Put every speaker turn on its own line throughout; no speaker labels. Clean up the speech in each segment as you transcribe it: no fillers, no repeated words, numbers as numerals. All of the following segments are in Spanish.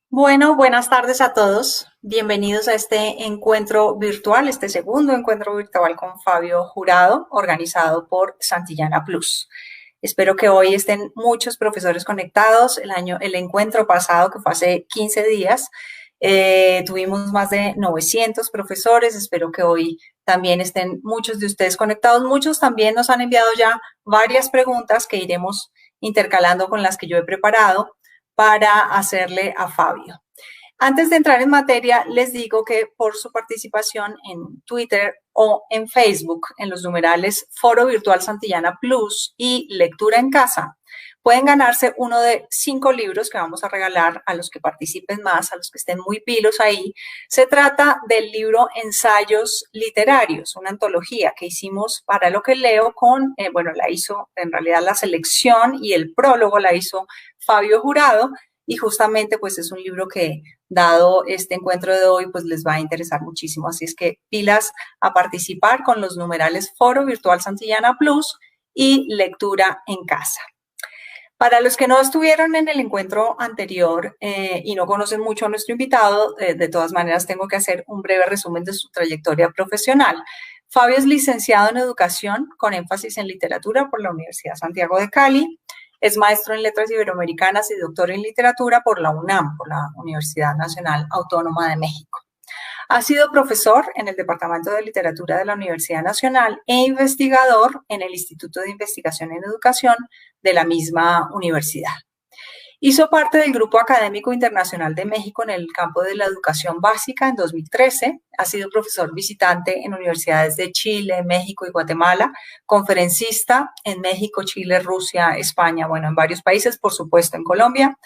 Bueno, buenas tardes a todos. Bienvenidos a este encuentro virtual, este segundo encuentro virtual con Fabio Jurado, organizado por Santillana Plus. Espero que hoy estén muchos profesores conectados. El encuentro pasado, que fue hace 15 días, tuvimos más de 900 profesores. Espero que hoy también estén muchos de ustedes conectados. Muchos también nos han enviado ya varias preguntas que iremos intercalando con las que yo he preparado para hacerle a Fabio. Antes de entrar en materia, les digo que por su participación en Twitter o en Facebook, en los numerales Foro Virtual Santillana Plus y Lectura en Casa, pueden ganarse uno de 5 libros que vamos a regalar a los que participen más, a los que estén muy pilos ahí. Se trata del libro Ensayos Literarios, una antología que hicimos para Lo que leo con, la hizo en realidad la selección y el prólogo la hizo Fabio Jurado, y justamente pues es un libro que, dado este encuentro de hoy, pues les va a interesar muchísimo. Así es que pilas a participar con los numerales Foro Virtual Santillana Plus y Lectura en Casa. Para los que no estuvieron en el encuentro anterior y no conocen mucho a nuestro invitado, de todas maneras tengo que hacer un breve resumen de su trayectoria profesional. Fabio es licenciado en Educación con énfasis en Literatura por la Universidad Santiago de Cali. Es maestro en Letras Iberoamericanas y doctor en Literatura por la UNAM, por la Universidad Nacional Autónoma de México. Ha sido profesor en el Departamento de Literatura de la Universidad Nacional e investigador en el Instituto de Investigación en Educación de la misma universidad. Hizo parte del Grupo Académico Internacional de México en el campo de la educación básica en 2013. Ha sido profesor visitante en universidades de Chile, México y Guatemala, conferencista en México, Chile, Rusia, España, bueno, en varios países, por supuesto en Colombia.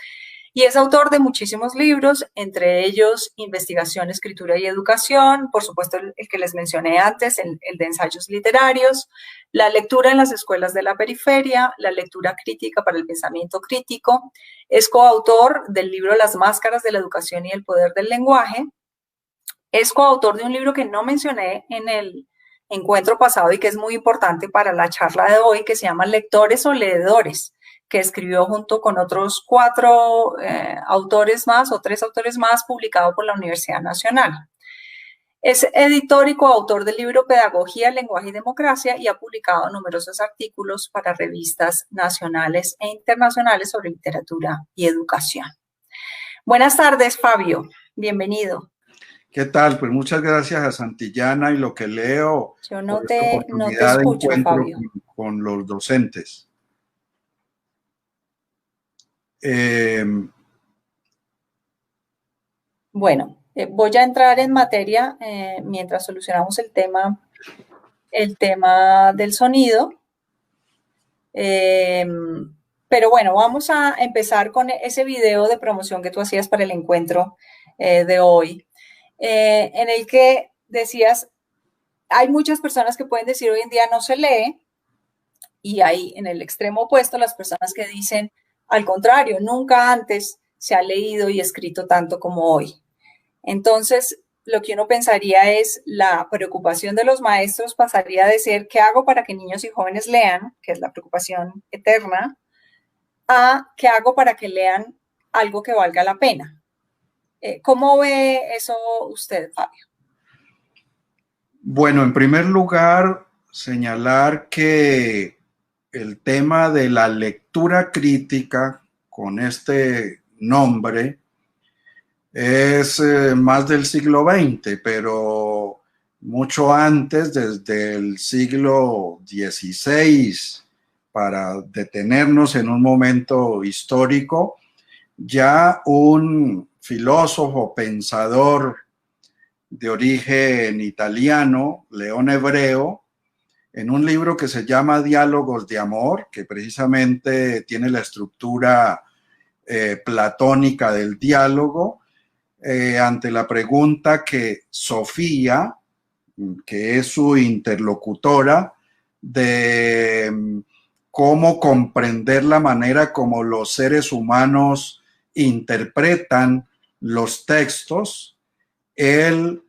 Y es autor de muchísimos libros, entre ellos Investigación, Escritura y Educación, por supuesto el que les mencioné antes, el de ensayos literarios, la lectura en las escuelas de la periferia, la lectura crítica para el pensamiento crítico. Es coautor del libro Las máscaras de la educación y el poder del lenguaje. Es coautor de un libro que no mencioné en el encuentro pasado y que es muy importante para la charla de hoy, que se llama Lectores o Leedores, que escribió junto con otros 4 autores más o 3 autores más, publicado por la Universidad Nacional. Es editor y coautor del libro Pedagogía, Lenguaje y Democracia y ha publicado numerosos artículos para revistas nacionales e internacionales sobre literatura y educación. Buenas tardes, Fabio. Bienvenido.
¿Qué tal? Pues muchas gracias a Santillana y lo que leo.
Yo no te escucho, Fabio.
Con los docentes.
Bueno, voy a entrar en materia mientras solucionamos el tema del sonido. Pero bueno, vamos a empezar con ese video de promoción que tú hacías para el encuentro de hoy, en el que decías, hay muchas personas que pueden decir hoy en día no se lee, y hay en el extremo opuesto las personas que dicen, al contrario, nunca antes se ha leído y escrito tanto como hoy. Entonces, lo que uno pensaría es la preocupación de los maestros pasaría de ser ¿qué hago para que niños y jóvenes lean?, que es la preocupación eterna, a ¿qué hago para que lean algo que valga la pena? ¿Cómo ve eso usted, Fabio?
Bueno, en primer lugar, señalar que el tema de la lectura crítica, con este nombre, es más del siglo XX, pero mucho antes, desde el siglo XVI, para detenernos en un momento histórico, ya un filósofo, pensador de origen italiano, León Hebreo, en un libro que se llama Diálogos de Amor, que precisamente tiene la estructura platónica del diálogo, ante la pregunta que Sofía, que es su interlocutora, de cómo comprender la manera como los seres humanos interpretan los textos, él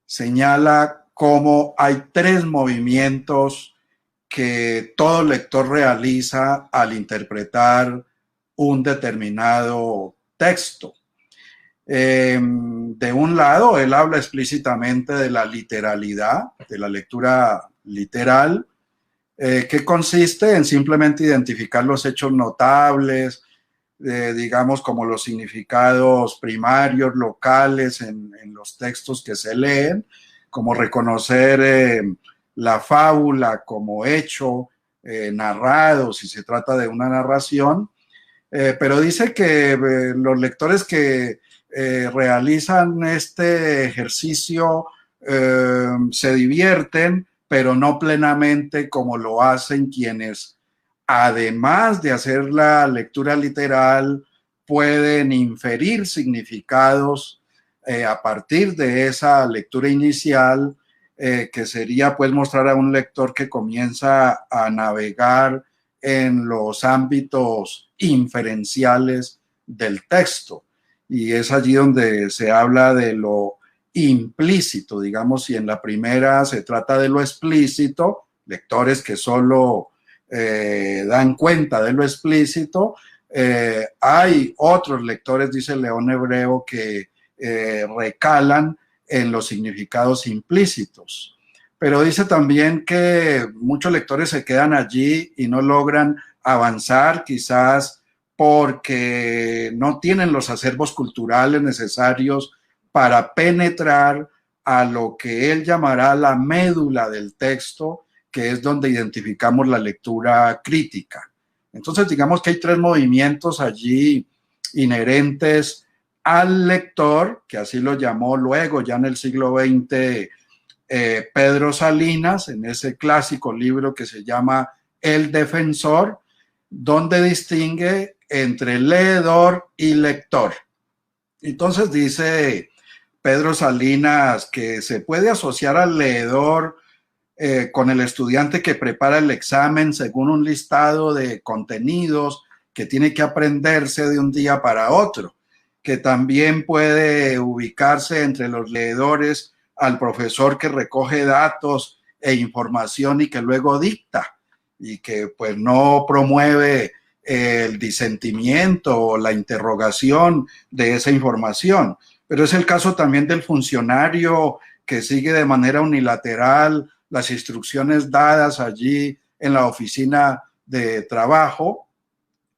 señala cómo hay 3 movimientos que todo lector realiza al interpretar un determinado texto. De un lado, él habla explícitamente de la literalidad, de la lectura literal, que consiste en simplemente identificar los hechos notables, digamos como los significados primarios, locales en los textos que se leen, como reconocer la fábula como hecho narrado, si se trata de una narración, pero dice que los lectores que realizan este ejercicio se divierten, pero no plenamente como lo hacen quienes, además de hacer la lectura literal, pueden inferir significados a partir de esa lectura inicial, que sería pues mostrar a un lector que comienza a navegar en los ámbitos inferenciales del texto. Y es allí donde se habla de lo implícito, digamos, si en la primera se trata de lo explícito, lectores que solo dan cuenta de lo explícito, hay otros lectores, dice León Hebreo, que recalan en los significados implícitos. Pero dice también que muchos lectores se quedan allí y no logran avanzar, quizás porque no tienen los acervos culturales necesarios para penetrar a lo que él llamará la médula del texto, que es donde identificamos la lectura crítica. Entonces, digamos que hay 3 movimientos allí inherentes al lector, que así lo llamó luego, ya en el siglo XX, Pedro Salinas, en ese clásico libro que se llama El Defensor, donde distingue entre leedor y lector. Entonces dice Pedro Salinas que se puede asociar al leedor con el estudiante que prepara el examen según un listado de contenidos que tiene que aprenderse de un día para otro, que también puede ubicarse entre los leedores al profesor que recoge datos e información y que luego dicta, y que pues no promueve el disentimiento o la interrogación de esa información. Pero es el caso también del funcionario que sigue de manera unilateral las instrucciones dadas allí en la oficina de trabajo,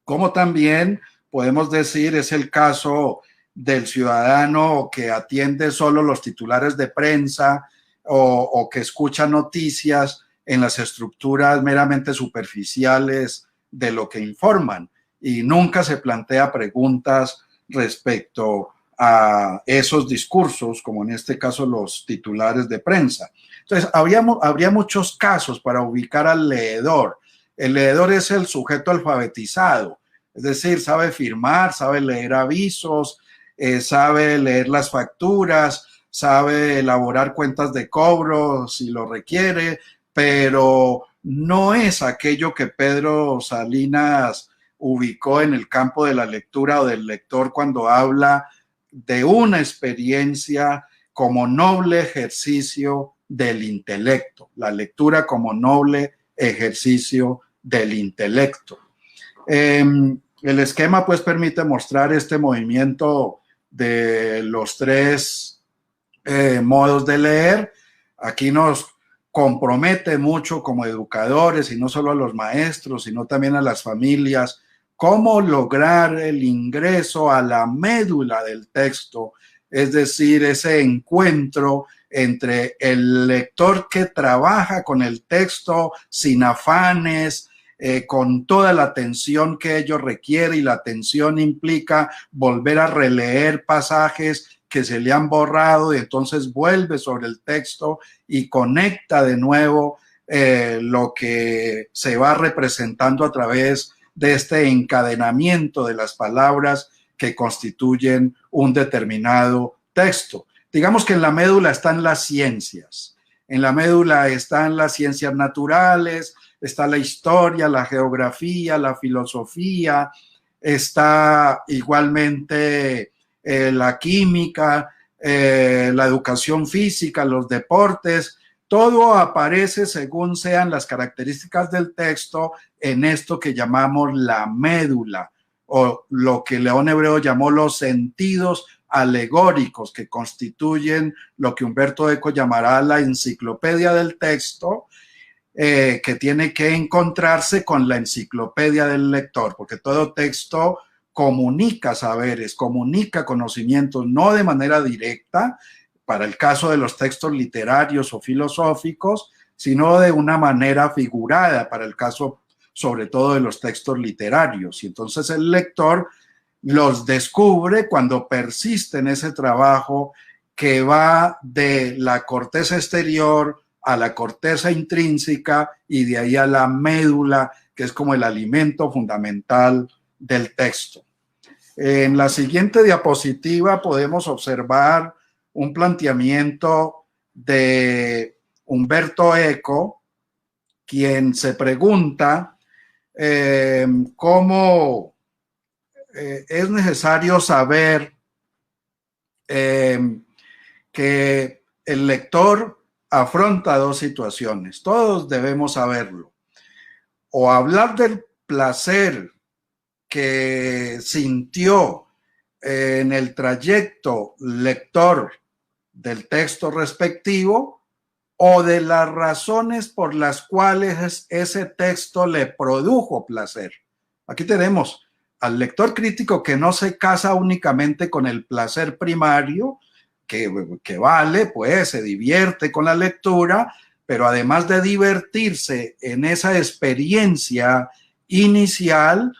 como también podemos decir es el caso del ciudadano que atiende solo los titulares de prensa o que escucha noticias en las estructuras meramente superficiales de lo que informan y nunca se plantea preguntas respecto a esos discursos, como en este caso los titulares de prensa. Entonces, habría muchos casos para ubicar al leedor. El leedor es el sujeto alfabetizado, es decir, sabe firmar, sabe leer avisos, sabe leer las facturas, sabe elaborar cuentas de cobro si lo requiere, pero no es aquello que Pedro Salinas ubicó en el campo de la lectura o del lector cuando habla de una experiencia como noble ejercicio del intelecto, la lectura como noble ejercicio del intelecto. El esquema pues permite mostrar este movimiento de los tres modos de leer. Aquí nos compromete mucho como educadores y no solo a los maestros, sino también a las familias, cómo lograr el ingreso a la médula del texto, es decir, ese encuentro entre el lector que trabaja con el texto sin afanes, con toda la atención que ello requiere, y la atención implica volver a releer pasajes que se le han borrado y entonces vuelve sobre el texto y conecta de nuevo lo que se va representando a través de este encadenamiento de las palabras que constituyen un determinado texto. Digamos que en la médula están las ciencias. En la médula están las ciencias naturales, está la historia, la geografía, la filosofía, está igualmente la química, la educación física, los deportes. Todo aparece según sean las características del texto en esto que llamamos la médula, o lo que León Hebreo llamó los sentidos alegóricos, que constituyen lo que Humberto Eco llamará la enciclopedia del texto, que tiene que encontrarse con la enciclopedia del lector, porque todo texto comunica saberes, comunica conocimientos, no de manera directa, para el caso de los textos literarios o filosóficos, sino de una manera figurada, para el caso sobre todo de los textos literarios. Y entonces el lector los descubre cuando persiste en ese trabajo que va de la corteza exterior a la corteza intrínseca y de ahí a la médula, que es como el alimento fundamental del texto. En la siguiente diapositiva podemos observar un planteamiento de Humberto Eco, quien se pregunta cómo es necesario saber que el lector afronta dos situaciones. Todos debemos saberlo. O hablar del placer que sintió en el trayecto lector del texto respectivo, o de las razones por las cuales ese texto le produjo placer. Aquí tenemos al lector crítico que no se casa únicamente con el placer primario, que vale, pues se divierte con la lectura, pero además de divertirse en esa experiencia inicial,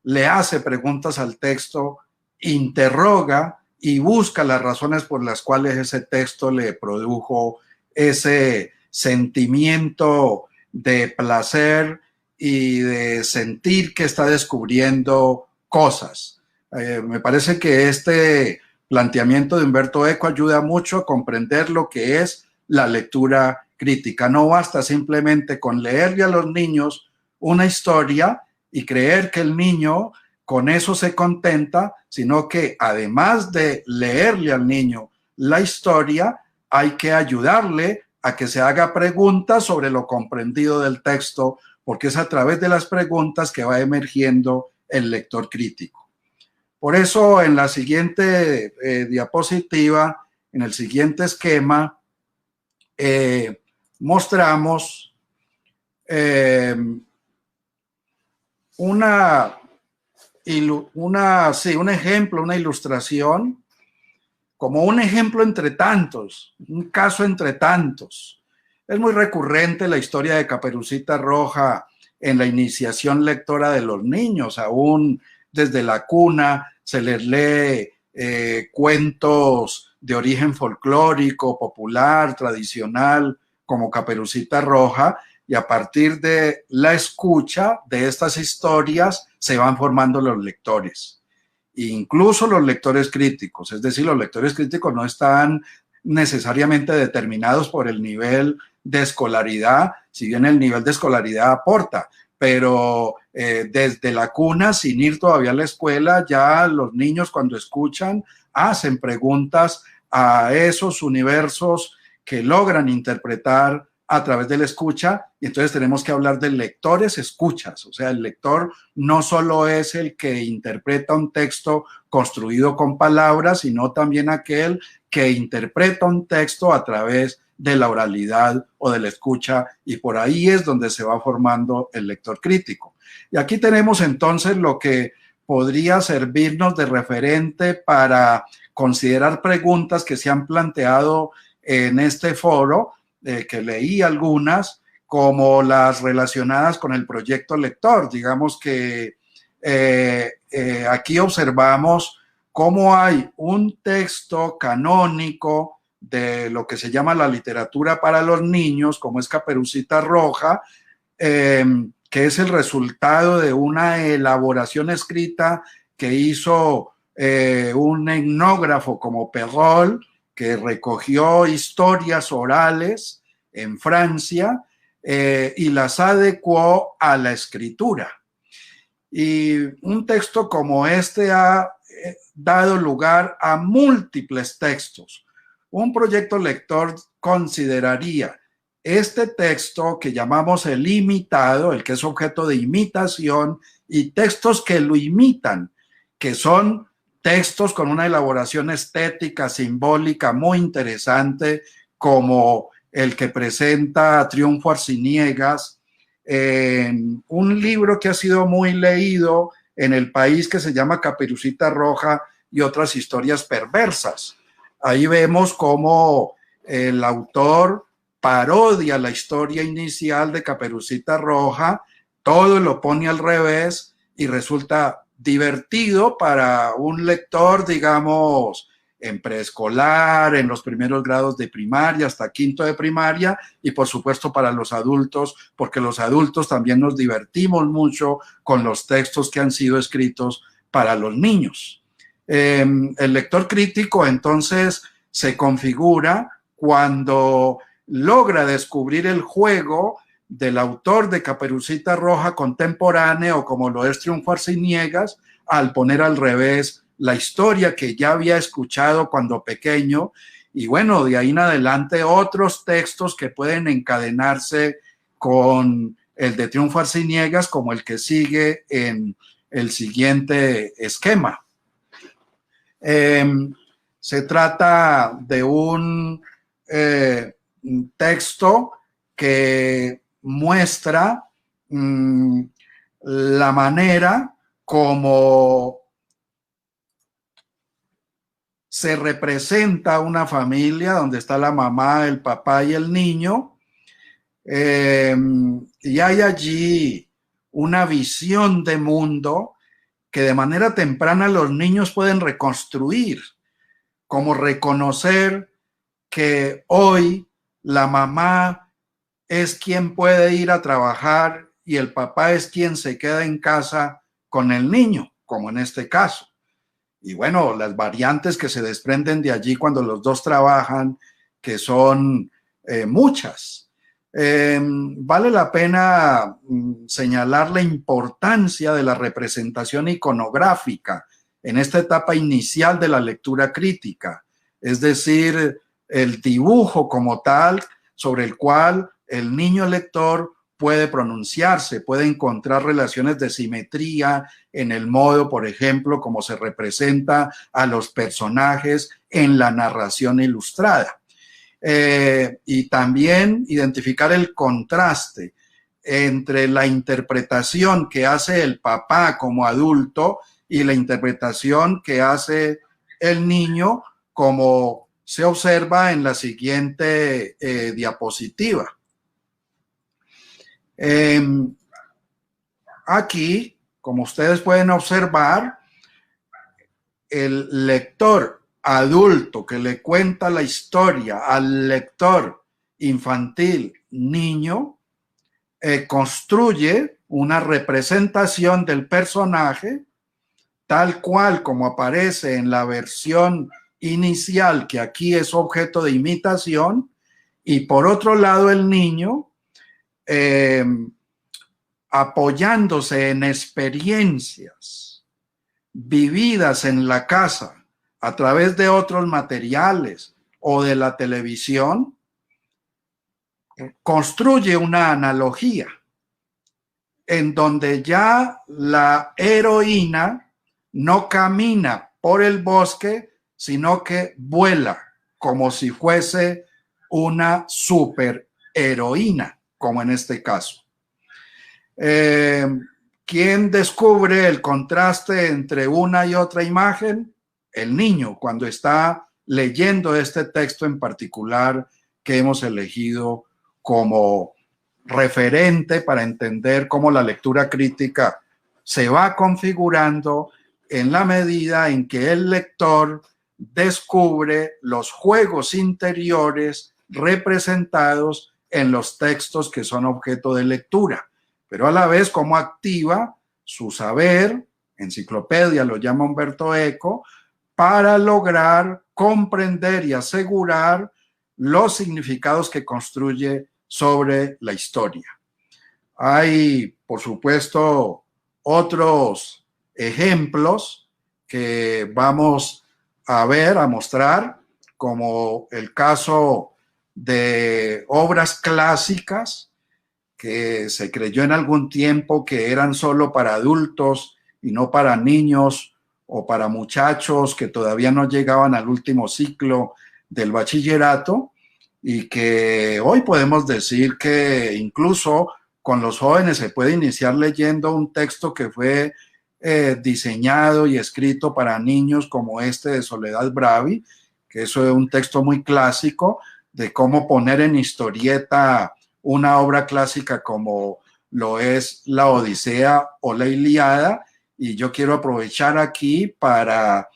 le hace preguntas al texto interroga y busca las razones por las cuales ese texto le produjo ese sentimiento de placer y de sentir que está descubriendo cosas. Me parece que este planteamiento de Umberto Eco ayuda mucho a comprender lo que es la lectura crítica. No basta simplemente con leerle a los niños una historia y creer que el niño con eso se contenta, sino que además de leerle al niño la historia, hay que ayudarle a que se haga preguntas sobre lo comprendido del texto, porque es a través de las preguntas que va emergiendo el lector crítico. Por eso, en la siguiente diapositiva, en el siguiente esquema, mostramos un ejemplo, una ilustración, como un ejemplo entre tantos, un caso entre tantos. Es muy recurrente la historia de Caperucita Roja en la iniciación lectora de los niños. Aún desde la cuna se les lee cuentos de origen folclórico, popular, tradicional, como Caperucita Roja, y a partir de la escucha de estas historias se van formando los lectores, incluso los lectores críticos. Es decir, los lectores críticos no están necesariamente determinados por el nivel de escolaridad, si bien el nivel de escolaridad aporta, pero desde la cuna, sin ir todavía a la escuela, ya los niños cuando escuchan hacen preguntas a esos universos que logran interpretar a través de la escucha, y entonces tenemos que hablar de lectores escuchas. O sea, el lector no solo es el que interpreta un texto construido con palabras, sino también aquel que interpreta un texto a través de la oralidad o de la escucha, y por ahí es donde se va formando el lector crítico. Y aquí tenemos entonces lo que podría servirnos de referente para considerar preguntas que se han planteado en este foro, que leí algunas, como las relacionadas con el proyecto lector. Digamos que aquí observamos cómo hay un texto canónico de lo que se llama la literatura para los niños, como es Caperucita Roja, que es el resultado de una elaboración escrita que hizo un etnógrafo como Perrault, que recogió historias orales en Francia y las adecuó a la escritura. Y un texto como este ha dado lugar a múltiples textos. Un proyecto lector consideraría este texto que llamamos el imitado, el que es objeto de imitación, y textos que lo imitan, que son textos con una elaboración estética, simbólica muy interesante, como el que presenta Triunfo Arciniegas, un libro que ha sido muy leído en el país, que se llama Caperucita Roja y otras historias perversas. Ahí vemos cómo el autor parodia la historia inicial de Caperucita Roja, todo lo pone al revés y resulta divertido para un lector, digamos, en preescolar, en los primeros grados de primaria, hasta quinto de primaria, y por supuesto para los adultos, porque los adultos también nos divertimos mucho con los textos que han sido escritos para los niños. El lector crítico entonces se configura cuando logra descubrir el juego del autor de Caperucita Roja contemporáneo, como lo es Triunfo Arciniegas, al poner al revés la historia que ya había escuchado cuando pequeño. Y bueno, de ahí en adelante otros textos que pueden encadenarse con el de Triunfo Arciniegas, como el que sigue en el siguiente esquema. Se trata de un texto que muestra la manera como se representa una familia donde está la mamá, el papá y el niño, y hay allí una visión de mundo que de manera temprana los niños pueden reconstruir, como reconocer que hoy la mamá es quien puede ir a trabajar y el papá es quien se queda en casa con el niño, como en este caso. Y bueno, las variantes que se desprenden de allí cuando los dos trabajan, que son muchas. Vale la pena señalar la importancia de la representación iconográfica en esta etapa inicial de la lectura crítica, es decir, el dibujo como tal sobre el cual el niño lector puede pronunciarse, puede encontrar relaciones de simetría en el modo, por ejemplo, como se representa a los personajes en la narración ilustrada. Y también identificar el contraste entre la interpretación que hace el papá como adulto y la interpretación que hace el niño, como se observa en la siguiente diapositiva. Aquí, como ustedes pueden observar, el lector adulto que le cuenta la historia al lector infantil niño construye una representación del personaje tal cual como aparece en la versión inicial, que aquí es objeto de imitación, y por otro lado el niño apoyándose en experiencias vividas en la casa a través de otros materiales o de la televisión, construye una analogía en donde ya la heroína no camina por el bosque, sino que vuela como si fuese una superheroína, como en este caso. ¿Quién descubre el contraste entre una y otra imagen? El niño, cuando está leyendo este texto en particular que hemos elegido como referente para entender cómo la lectura crítica se va configurando en la medida en que el lector descubre los juegos interiores representados en los textos que son objeto de lectura, pero a la vez cómo activa su saber, enciclopedia lo llama Umberto Eco, para lograr comprender y asegurar los significados que construye sobre la historia. Hay, por supuesto, otros ejemplos que vamos a ver, a mostrar, como el caso de obras clásicas que se creyó en algún tiempo que eran solo para adultos y no para niños o para muchachos que todavía no llegaban al último ciclo del bachillerato, y que hoy podemos decir que incluso con los jóvenes se puede iniciar leyendo un texto que fue diseñado y escrito para niños, como este de Soledad Bravi, que eso es un texto muy clásico de cómo poner en historieta una obra clásica como lo es la Odisea o la Ilíada. Y yo quiero aprovechar aquí para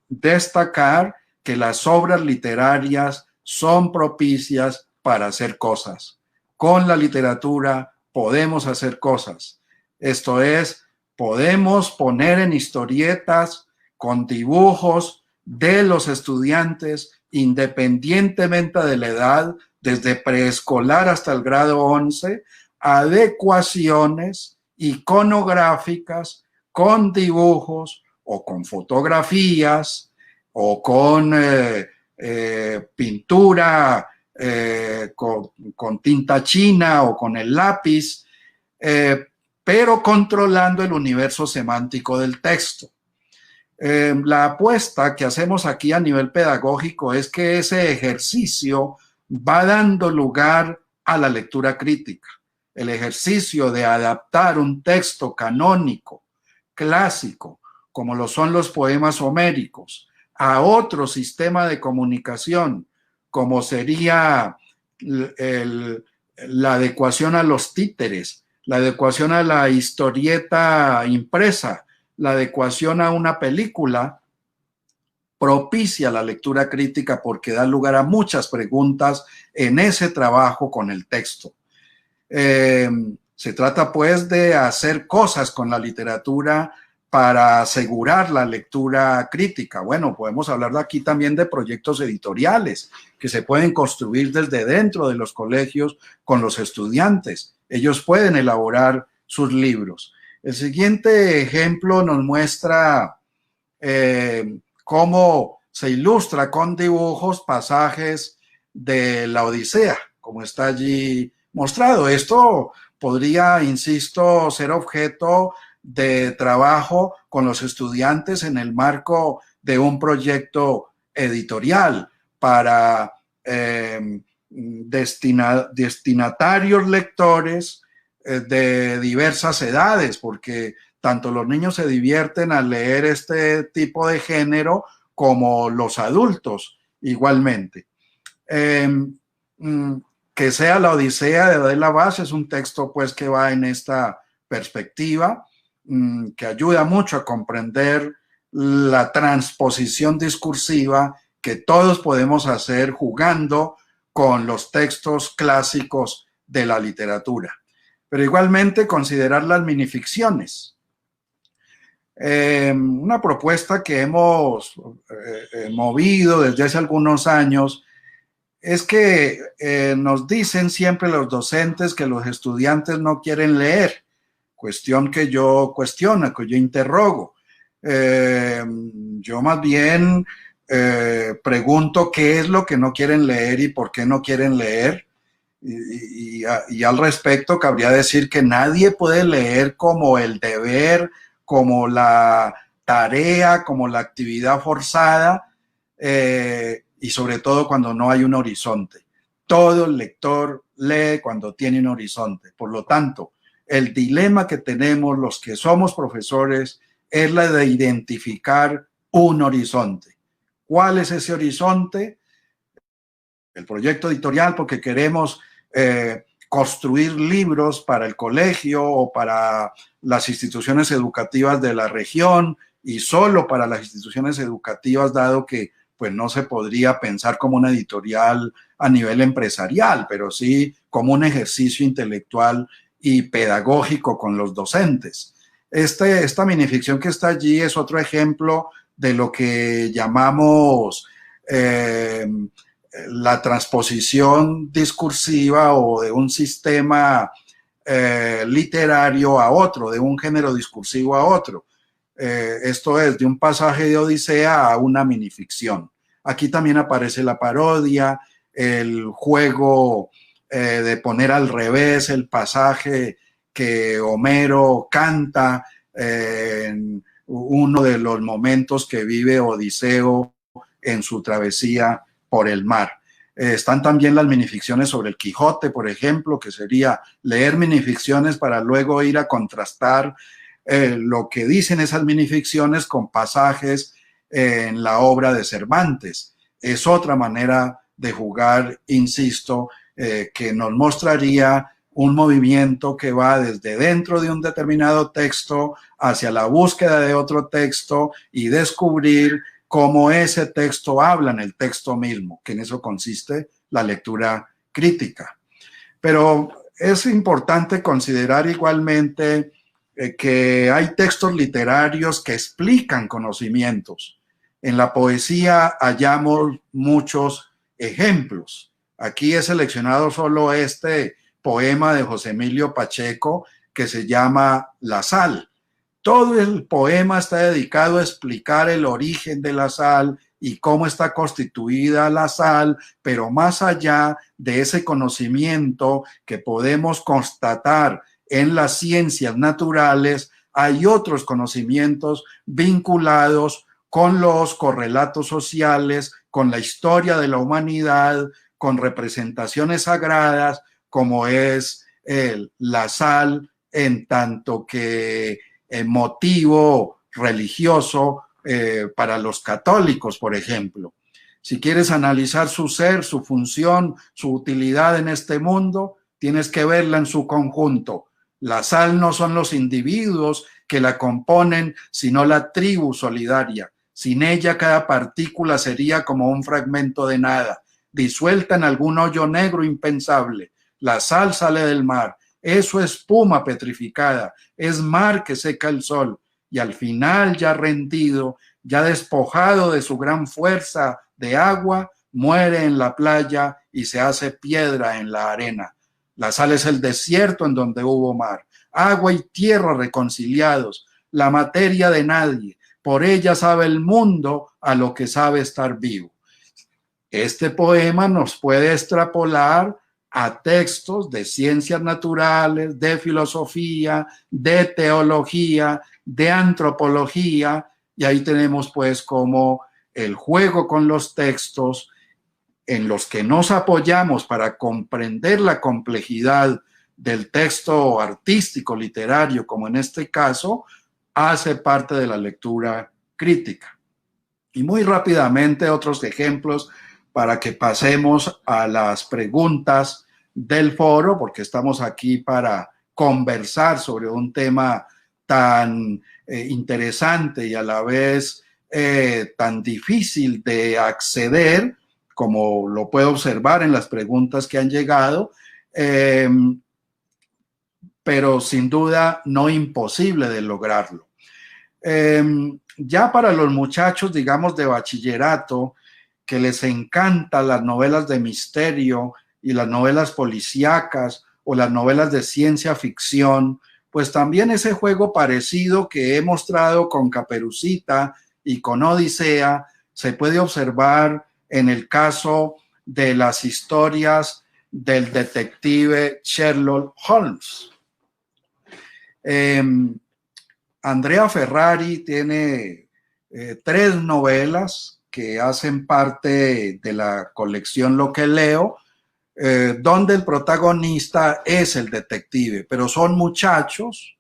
destacar que las obras literarias son propicias para hacer cosas. Con la literatura podemos hacer cosas. Esto es, podemos poner en historietas con dibujos de los estudiantes, independientemente de la edad, desde preescolar hasta el grado 11, adecuaciones iconográficas con dibujos o con fotografías o con pintura con tinta china o con el lápiz, pero controlando el universo semántico del texto. La apuesta que hacemos aquí a nivel pedagógico es que ese ejercicio va dando lugar a la lectura crítica. El ejercicio de adaptar un texto canónico, clásico, como lo son los poemas homéricos, a otro sistema de comunicación, como sería la adecuación a los títeres, la adecuación a la historieta impresa, la adecuación a una película, propicia la lectura crítica porque da lugar a muchas preguntas en ese trabajo con el texto. Se trata pues de hacer cosas con la literatura para asegurar la lectura crítica. Bueno, podemos hablar aquí también de proyectos editoriales que se pueden construir desde dentro de los colegios con los estudiantes. Ellos pueden elaborar sus libros. El siguiente ejemplo nos muestra cómo se ilustra con dibujos pasajes de la Odisea, como está allí mostrado. Esto podría, insisto, ser objeto de trabajo con los estudiantes en el marco de un proyecto editorial para destinatarios lectores de diversas edades, porque tanto los niños se divierten al leer este tipo de género como los adultos igualmente. Que sea la Odisea de Adela Vaz es un texto pues que va en esta perspectiva, que ayuda mucho a comprender la transposición discursiva que todos podemos hacer jugando con los textos clásicos de la literatura. Pero igualmente considerar las minificciones. Una propuesta que hemos movido desde hace algunos años es que nos dicen siempre los docentes que los estudiantes no quieren leer, cuestión que yo cuestiono, que yo interrogo. Yo más bien pregunto qué es lo que no quieren leer y por qué no quieren leer. Y al respecto cabría decir que nadie puede leer como el deber, como la tarea, como la actividad forzada, y sobre todo cuando no hay un horizonte. Todo lector lee cuando tiene un horizonte. Por lo tanto, el dilema que tenemos los que somos profesores es la de identificar un horizonte. ¿Cuál es ese horizonte? El proyecto editorial, porque queremos construir libros para el colegio o para las instituciones educativas de la región y solo para las instituciones educativas, dado que pues no se podría pensar como una editorial a nivel empresarial, pero sí como un ejercicio intelectual y pedagógico con los docentes. Esta minificción que está allí es otro ejemplo de lo que llamamos la transposición discursiva o de un sistema literario a otro, de un género discursivo a otro. Esto es, de un pasaje de Odisea a una minificción. Aquí también aparece la parodia, el juego de poner al revés el pasaje que Homero canta en uno de los momentos que vive Odiseo en su travesía por el mar. Están también las minificciones sobre el Quijote, por ejemplo, que sería leer minificciones para luego ir a contrastar lo que dicen esas minificciones con pasajes en la obra de Cervantes. Es otra manera de jugar, insisto, que nos mostraría un movimiento que va desde dentro de un determinado texto hacia la búsqueda de otro texto y descubrir cómo ese texto habla en el texto mismo, que en eso consiste la lectura crítica. Pero es importante considerar igualmente que hay textos literarios que explican conocimientos. En la poesía hallamos muchos ejemplos. Aquí he seleccionado solo este poema de José Emilio Pacheco que se llama La sal. Todo el poema está dedicado a explicar el origen de la sal y cómo está constituida la sal, pero más allá de ese conocimiento que podemos constatar en las ciencias naturales, hay otros conocimientos vinculados con los correlatos sociales, con la historia de la humanidad, con representaciones sagradas, como es la sal, en tanto que motivo religioso para los católicos, por ejemplo. Si quieres analizar su ser, su función, su utilidad en este mundo, tienes que verla en su conjunto. La sal no son los individuos que la componen, sino la tribu solidaria. Sin ella, cada partícula sería como un fragmento de nada, disuelta en algún hoyo negro impensable. La sal sale del mar, eso es espuma petrificada, es mar que seca el sol, y al final, ya rendido, ya despojado de su gran fuerza de agua, muere en la playa y se hace piedra en la arena. La sal es el desierto en donde hubo mar, agua y tierra reconciliados, la materia de nadie. Por ella sabe el mundo a lo que sabe estar vivo. Este poema nos puede extrapolar a textos de ciencias naturales, de filosofía, de teología, de antropología, y ahí tenemos pues como el juego con los textos en los que nos apoyamos para comprender la complejidad del texto artístico, literario, como en este caso, hace parte de la lectura crítica. Y muy rápidamente otros ejemplos para que pasemos a las preguntas del foro, porque estamos aquí para conversar sobre un tema tan interesante y a la vez tan difícil de acceder, como lo puedo observar en las preguntas que han llegado, pero sin duda no imposible de lograrlo. Ya para los muchachos, digamos, de bachillerato, que les encantan las novelas de misterio y las novelas policíacas o las novelas de ciencia ficción, pues también ese juego parecido que he mostrado con Caperucita y con Odisea se puede observar en el caso de las historias del detective Sherlock Holmes. Andrea Ferrari tiene 3 novelas que hacen parte de la colección Lo que leo, donde el protagonista es el detective, pero son muchachos,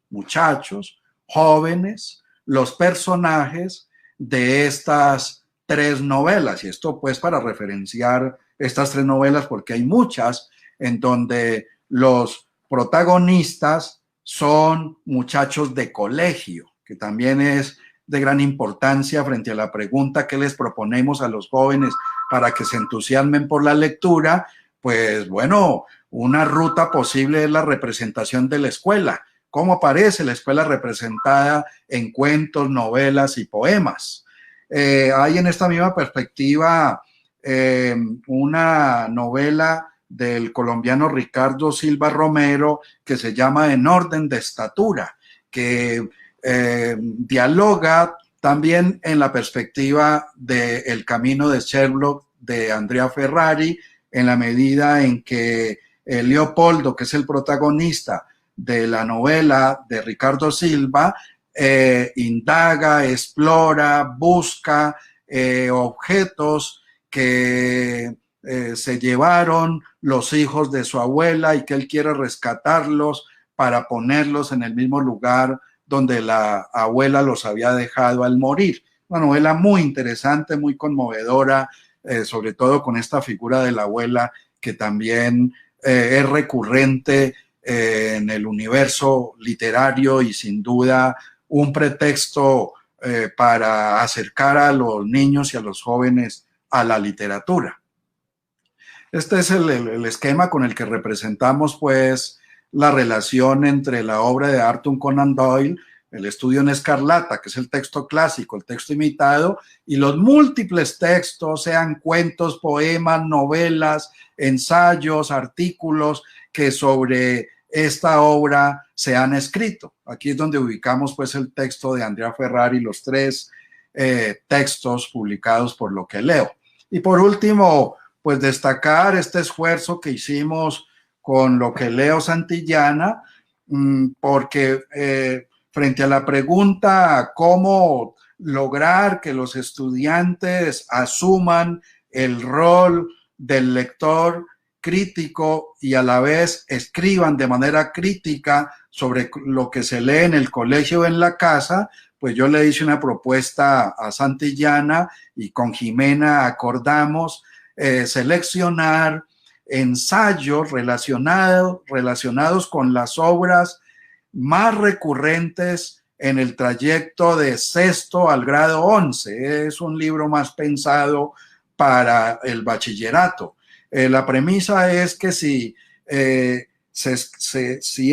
jóvenes, los personajes de estas 3 novelas. Y esto pues para referenciar estas 3 novelas, porque hay muchas en donde los protagonistas son muchachos de colegio, que también es de gran importancia frente a la pregunta que les proponemos a los jóvenes para que se entusiasmen por la lectura. Pues bueno, una ruta posible es la representación de la escuela. ¿Cómo aparece la escuela representada en cuentos, novelas y poemas? Hay en esta misma perspectiva una novela del colombiano Ricardo Silva Romero que se llama En orden de estatura, que dialoga también en la perspectiva de El camino de Sherlock de Andrea Ferrari, en la medida en que Leopoldo, que es el protagonista de la novela de Ricardo Silva, indaga, explora, busca objetos que se llevaron los hijos de su abuela y que él quiere rescatarlos para ponerlos en el mismo lugar donde la abuela los había dejado al morir. Una novela muy interesante, muy conmovedora, sobre todo con esta figura de la abuela que también es recurrente en el universo literario y sin duda un pretexto para acercar a los niños y a los jóvenes a la literatura. Este es el esquema con el que representamos pues la relación entre la obra de Arthur Conan Doyle, El estudio en escarlata, que es el texto clásico, el texto imitado, y los múltiples textos, sean cuentos, poemas, novelas, ensayos, artículos que sobre esta obra se han escrito. Aquí es donde ubicamos pues el texto de Andrea Ferrari, los 3 textos publicados por Lo que leo. Y por último, pues destacar este esfuerzo que hicimos con Lo que leo Santillana, porque frente a la pregunta cómo lograr que los estudiantes asuman el rol del lector crítico y a la vez escriban de manera crítica sobre lo que se lee en el colegio o en la casa, pues yo le hice una propuesta a Santillana y con Jimena acordamos seleccionar ensayos relacionados con las obras más recurrentes en el trayecto de sexto al grado 11. Es un libro más pensado para el bachillerato. La premisa es que si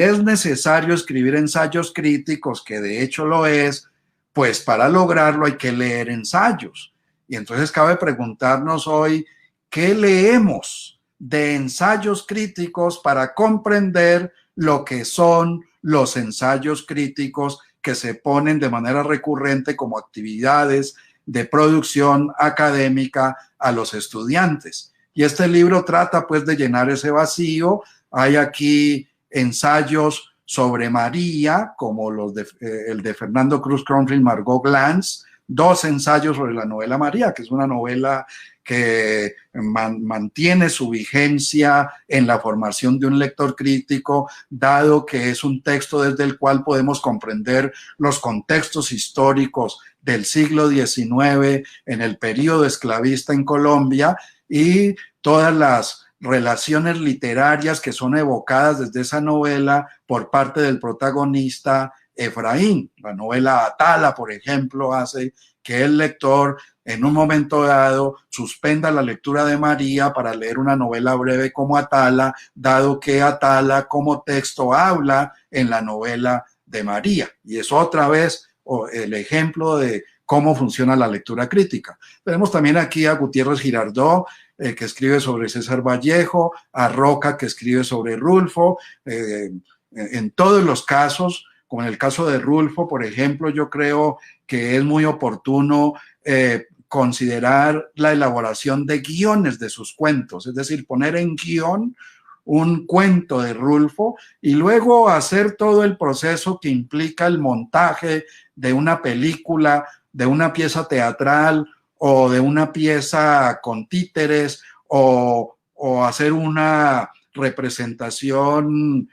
es necesario escribir ensayos críticos, que de hecho lo es, pues para lograrlo hay que leer ensayos. Y entonces cabe preguntarnos hoy, ¿qué leemos de ensayos críticos para comprender lo que son los ensayos críticos que se ponen de manera recurrente como actividades de producción académica a los estudiantes? Y este libro trata pues de llenar ese vacío. Hay aquí ensayos sobre María, como el de Fernando Cruz Cronfrey y Margot Glantz, 2 ensayos sobre la novela María, que es una novela que mantiene su vigencia en la formación de un lector crítico, dado que es un texto desde el cual podemos comprender los contextos históricos del siglo XIX en el periodo esclavista en Colombia y todas las relaciones literarias que son evocadas desde esa novela por parte del protagonista Efraín. La novela Atala, por ejemplo, hace que el lector en un momento dado suspenda la lectura de María para leer una novela breve como Atala, dado que Atala como texto habla en la novela de María. Y es otra vez el ejemplo de cómo funciona la lectura crítica. Tenemos también aquí a Gutiérrez Girardot, que escribe sobre César Vallejo, a Roca, que escribe sobre Rulfo. En todos los casos, como en el caso de Rulfo, por ejemplo, yo creo que es muy oportuno considerar la elaboración de guiones de sus cuentos, es decir, poner en guión un cuento de Rulfo y luego hacer todo el proceso que implica el montaje de una película, de una pieza teatral o de una pieza con títeres o hacer una representación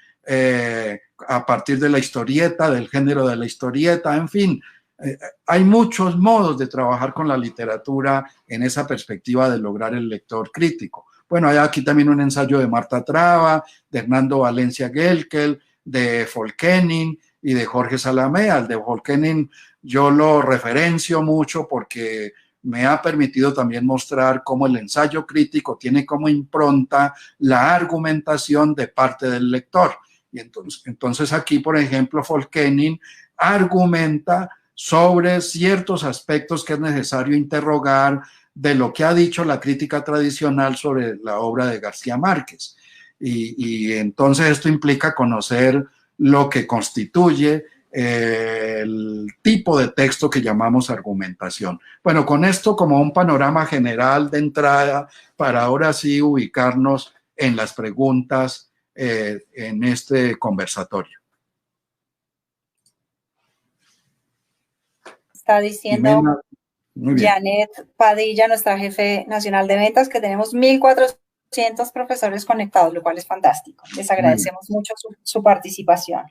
a partir de la historieta, del género de la historieta, en fin. Hay muchos modos de trabajar con la literatura en esa perspectiva de lograr el lector crítico. Bueno, hay aquí también un ensayo de Marta Traba, de Hernando Valencia Gelkel, de Folkenin y de Jorge Salamea. El de Folkenin yo lo referencio mucho porque me ha permitido también mostrar cómo el ensayo crítico tiene como impronta la argumentación de parte del lector. Y entonces aquí, por ejemplo, Folkenin argumenta sobre ciertos aspectos que es necesario interrogar de lo que ha dicho la crítica tradicional sobre la obra de García Márquez. Y entonces esto implica conocer lo que constituye el tipo de texto que llamamos argumentación. Bueno, con esto como un panorama general de entrada para ahora sí ubicarnos en las preguntas en este conversatorio.
Está diciendo Janet Padilla, nuestra jefe nacional de ventas, que tenemos 1,400 profesores conectados, lo cual es fantástico. Les agradecemos mucho su participación.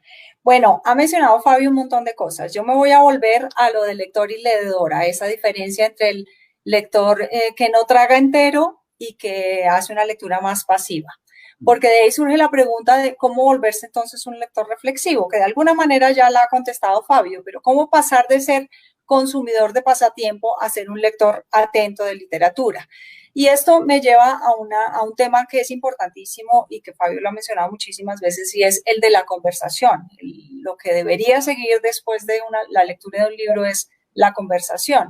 Bueno, ha mencionado Fabio un montón de cosas. Yo me voy a volver a lo del lector y leedora, esa diferencia entre el lector que no traga entero y que hace una lectura más pasiva. Porque de ahí surge la pregunta de cómo volverse entonces un lector reflexivo, que de alguna manera ya la ha contestado Fabio, pero cómo pasar de ser consumidor de pasatiempo a ser un lector atento de literatura. Y esto me lleva a un tema que es importantísimo y que Fabio lo ha mencionado muchísimas veces, y es el de la conversación. Lo que debería seguir después de la lectura de un libro es la conversación.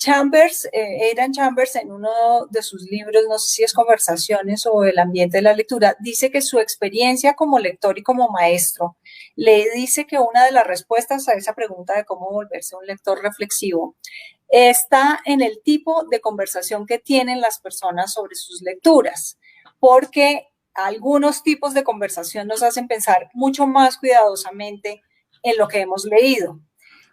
Aidan Chambers, en uno de sus libros, no sé si es Conversaciones o El ambiente de la lectura, dice que su experiencia como lector y como maestro le dice que una de las respuestas a esa pregunta de cómo volverse un lector reflexivo está en el tipo de conversación que tienen las personas sobre sus lecturas, porque algunos tipos de conversación nos hacen pensar mucho más cuidadosamente en lo que hemos leído.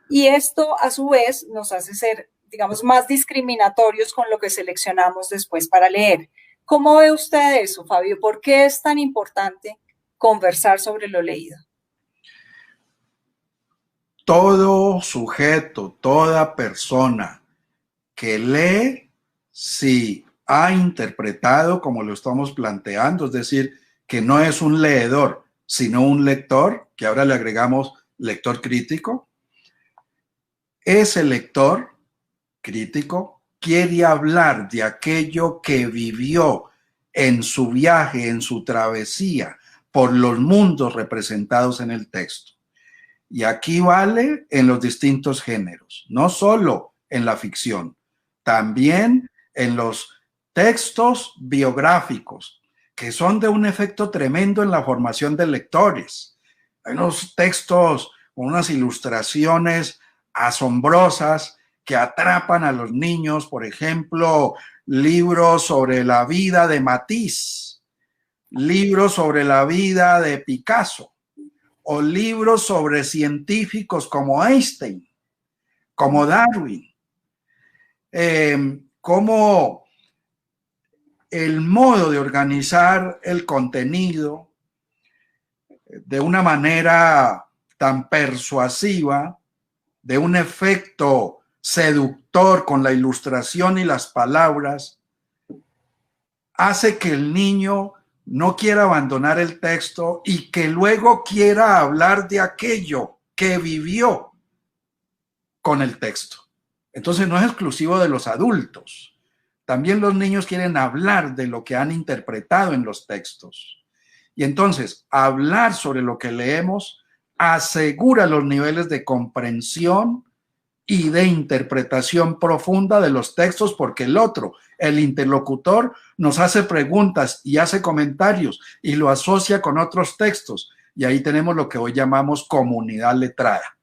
Y esto, a su vez, nos hace ser, digamos, más discriminatorios con lo que seleccionamos después para leer. ¿Cómo ve usted eso, Fabio? ¿Por qué es tan importante conversar sobre lo leído?
Todo sujeto, toda persona que lee, si ha interpretado como lo estamos planteando, es decir, que no es un leedor, sino un lector, que ahora le agregamos lector crítico. Ese lector crítico quiere hablar de aquello que vivió en su viaje, en su travesía por los mundos representados en el texto. Y aquí vale en los distintos géneros, no solo en la ficción, también en los textos biográficos, que son de un efecto tremendo en la formación de lectores. Hay unos textos con unas ilustraciones asombrosas que atrapan a los niños, por ejemplo, libros sobre la vida de Matisse, libros sobre la vida de Picasso, o libros sobre científicos como Einstein, como Darwin, como el modo de organizar el contenido de una manera tan persuasiva, de un efecto seductor con la ilustración y las palabras, hace que el niño no quiera abandonar el texto y que luego quiera hablar de aquello que vivió con el texto. Entonces no es exclusivo de los adultos. También los niños quieren hablar de lo que han interpretado en los textos. Y entonces, hablar sobre lo que leemos asegura los niveles de comprensión y de interpretación profunda de los textos, porque el otro, el interlocutor, nos hace preguntas y hace comentarios y lo asocia con otros textos. Y ahí tenemos lo que hoy llamamos comunidad letrada.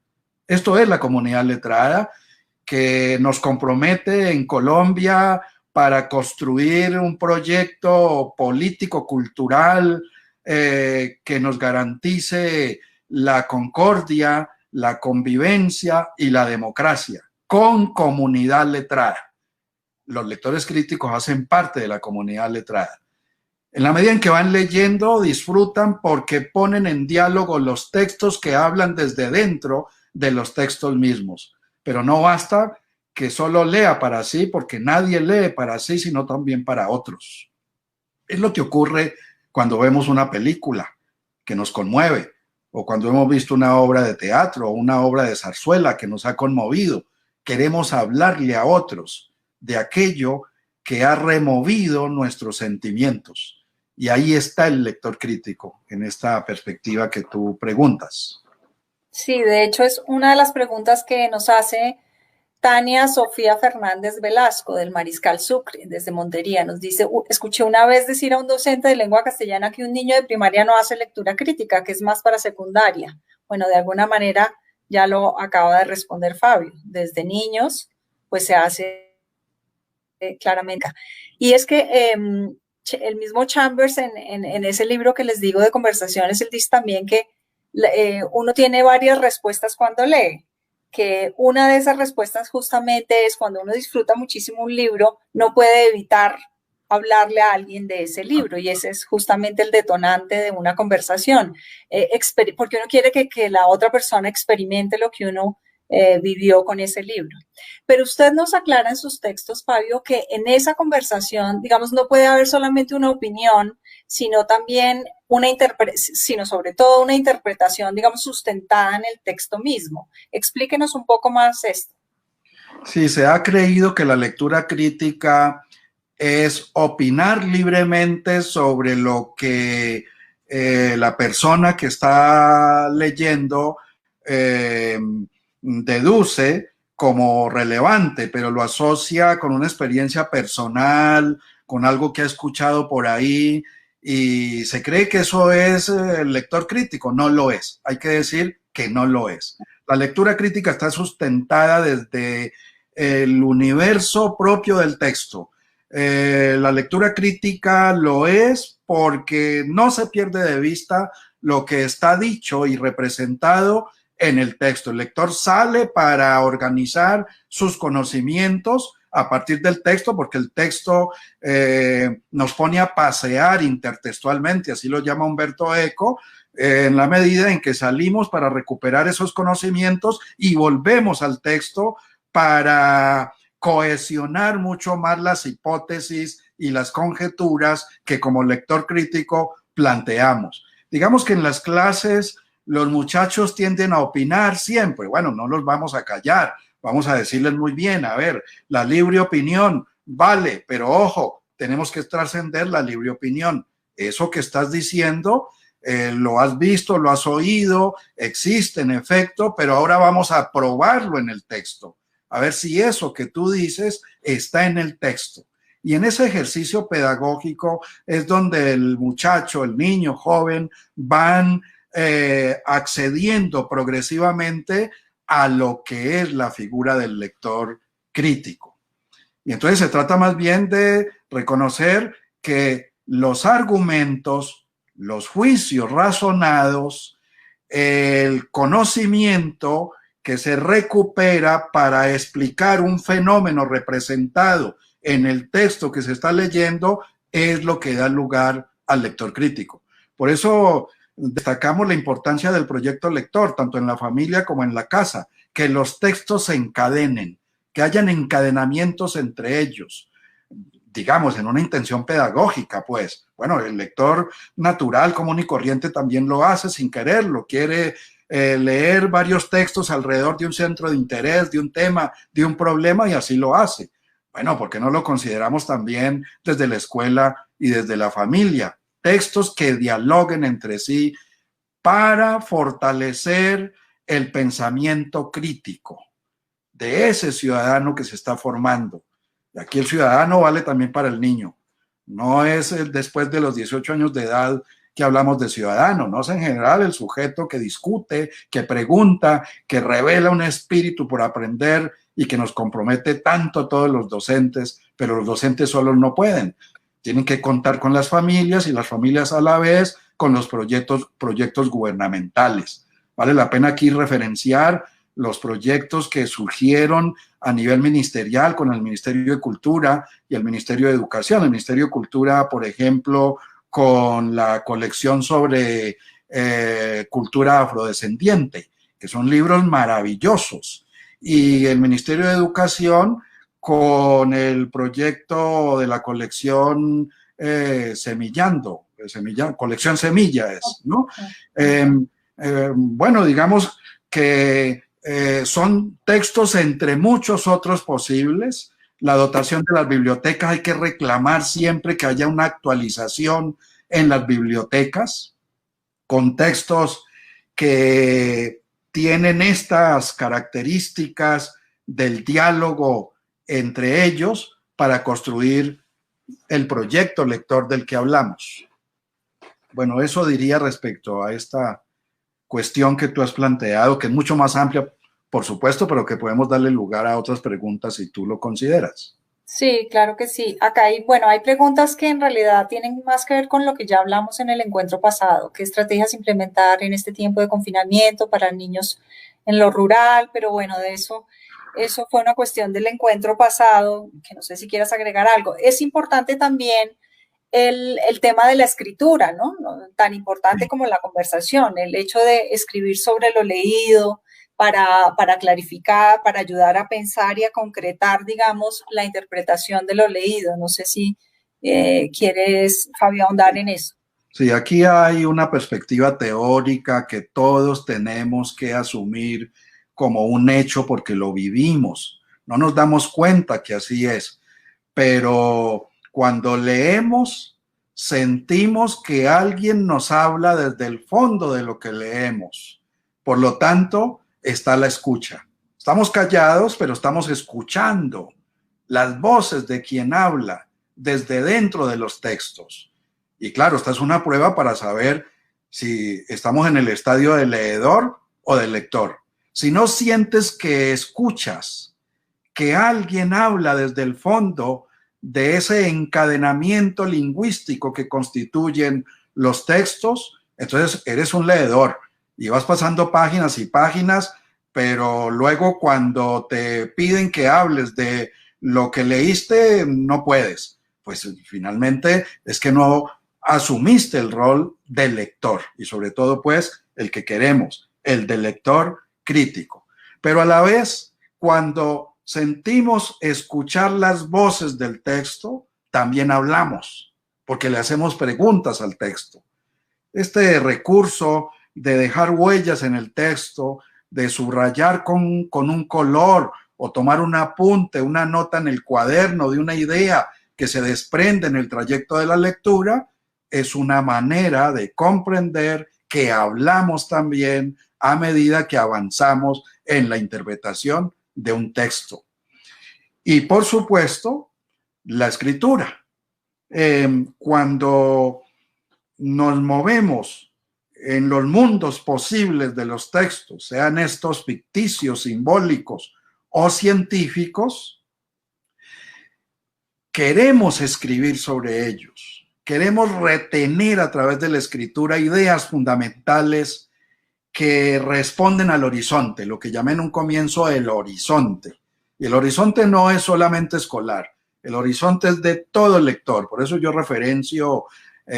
Esto es la comunidad letrada que nos compromete en Colombia para construir un proyecto político, cultural, que nos garantice la concordia, la convivencia y la democracia, con comunidad letrada. Los lectores críticos hacen parte de la comunidad letrada. En la medida en que van leyendo, disfrutan porque ponen en diálogo los textos que hablan desde dentro de los textos mismos. Pero no basta que solo lea para sí, porque nadie lee para sí, sino también para otros. Es lo que ocurre cuando vemos una película que nos conmueve, o cuando hemos visto una obra de teatro o una obra de zarzuela que nos ha conmovido. Queremos hablarle a otros de aquello que ha removido nuestros sentimientos. Y ahí está el lector crítico, en esta perspectiva que tú preguntas.
Sí, de hecho es una de las preguntas que nos hace Tania Sofía Fernández Velasco, del Mariscal Sucre, desde Montería. Nos dice: escuché una vez decir a un docente de lengua castellana que un niño de primaria no hace lectura crítica, que es más para secundaria. Bueno, de alguna manera ya lo acaba de responder Fabio. Desde niños, pues se hace claramente. Y es que el mismo Chambers, en ese libro que les digo de conversaciones, él dice también que uno tiene varias respuestas cuando lee, que una de esas respuestas justamente es cuando uno disfruta muchísimo un libro, no puede evitar hablarle a alguien de ese libro, y ese es justamente el detonante de una conversación, porque uno quiere que la otra persona experimente lo que uno vivió con ese libro. Pero usted nos aclara en sus textos, Fabio, que en esa conversación, digamos, no puede haber solamente una opinión, sino también sino sobre todo una interpretación, digamos, sustentada en el texto mismo. Explíquenos un poco más esto.
Sí, se ha creído que la lectura crítica es opinar libremente sobre lo que la persona que está leyendo deduce como relevante, pero lo asocia con una experiencia personal, con algo que ha escuchado por ahí, y se cree que eso es el lector crítico. No lo es. Hay que decir que no lo es. La lectura crítica está sustentada desde el universo propio del texto. La lectura crítica lo es porque no se pierde de vista lo que está dicho y representado en el texto. El lector sale para organizar sus conocimientos a partir del texto, porque el texto nos pone a pasear intertextualmente, así lo llama Humberto Eco, en la medida en que salimos para recuperar esos conocimientos y volvemos al texto para cohesionar mucho más las hipótesis y las conjeturas que como lector crítico planteamos. Digamos que en las clases los muchachos tienden a opinar siempre. Bueno, no los vamos a callar, vamos a decirles muy bien, a ver, la libre opinión vale, pero ojo, tenemos que trascender la libre opinión. Eso que estás diciendo, lo has visto, lo has oído, existe en efecto, pero ahora vamos a probarlo en el texto, a ver si eso que tú dices está en el texto. Y en ese ejercicio pedagógico es donde el muchacho, el niño, joven, van accediendo progresivamente a lo que es la figura del lector crítico. Y entonces se trata más bien de reconocer que los argumentos, los juicios razonados, el conocimiento que se recupera para explicar un fenómeno representado en el texto que se está leyendo es lo que da lugar al lector crítico. Por eso destacamos la importancia del proyecto lector, tanto en la familia como en la casa, que los textos se encadenen, que hayan encadenamientos entre ellos, digamos, en una intención pedagógica, pues. Bueno, el lector natural, común y corriente también lo hace sin quererlo, quiere leer varios textos alrededor de un centro de interés, de un tema, de un problema, y así lo hace. Bueno, ¿por qué no lo consideramos también desde la escuela y desde la familia? Textos que dialoguen entre sí para fortalecer el pensamiento crítico de ese ciudadano que se está formando. Y aquí el ciudadano vale también para el niño. No es después de los 18 años de edad que hablamos de ciudadano, no es en general el sujeto que discute, que pregunta, que revela un espíritu por aprender y que nos compromete tanto a todos los docentes, pero los docentes solos no pueden. Tienen que contar con las familias y las familias a la vez con los proyectos gubernamentales. Vale la pena aquí referenciar los proyectos que surgieron a nivel ministerial con el Ministerio de Cultura y el Ministerio de Educación. El Ministerio de Cultura, por ejemplo, con la colección sobre cultura afrodescendiente, que son libros maravillosos. Y el Ministerio de Educación con el proyecto de la colección Semillando, colección Semilla es, ¿no? Bueno, digamos que son textos entre muchos otros posibles. La dotación de las bibliotecas, hay que reclamar siempre que haya una actualización en las bibliotecas con textos que tienen estas características del diálogo entre ellos para construir el proyecto lector del que hablamos. Bueno, eso diría respecto a esta cuestión que tú has planteado, que es mucho más amplia, por supuesto, pero que podemos darle lugar a otras preguntas si tú lo consideras.
Sí, claro que sí. Acá hay, bueno, hay preguntas que en realidad tienen más que ver con lo que ya hablamos en el encuentro pasado, qué estrategias implementar en este tiempo de confinamiento para niños en lo rural, pero bueno, eso fue una cuestión del encuentro pasado, que no sé si quieras agregar algo. Es importante también el tema de la escritura, ¿no? Tan importante como la conversación, el hecho de escribir sobre lo leído para clarificar, para ayudar a pensar y a concretar, digamos, la interpretación de lo leído. No sé si quieres, Fabio, ahondar en eso.
Sí, aquí hay una perspectiva teórica que todos tenemos que asumir como un hecho porque lo vivimos. No nos damos cuenta que así es, pero cuando leemos, sentimos que alguien nos habla desde el fondo de lo que leemos. Por lo tanto, está la escucha. Estamos callados, pero estamos escuchando las voces de quien habla desde dentro de los textos. Y claro, esta es una prueba para saber si estamos en el estadio del leedor o del lector. Si no sientes que escuchas, que alguien habla desde el fondo de ese encadenamiento lingüístico que constituyen los textos, entonces eres un leedor y vas pasando páginas y páginas, pero luego cuando te piden que hables de lo que leíste, no puedes. Pues finalmente es que no asumiste el rol del lector y sobre todo pues el que queremos, el del lector crítico. Pero a la vez, cuando sentimos escuchar las voces del texto, también hablamos, porque le hacemos preguntas al texto. este recurso de dejar huellas en el texto, de subrayar con un color o tomar un apunte, una nota en el cuaderno de una idea que se desprende en el trayecto de la lectura, es una manera de comprender que hablamos también a medida que avanzamos en la interpretación de un texto. Y por supuesto, la escritura. Cuando nos movemos en los mundos posibles de los textos, sean estos ficticios, simbólicos o científicos, queremos escribir sobre ellos, queremos retener a través de la escritura ideas fundamentales que responden al horizonte, lo que llamé en un comienzo el horizonte. Y el horizonte no es solamente escolar, el horizonte es de todo el lector. Por eso yo referencio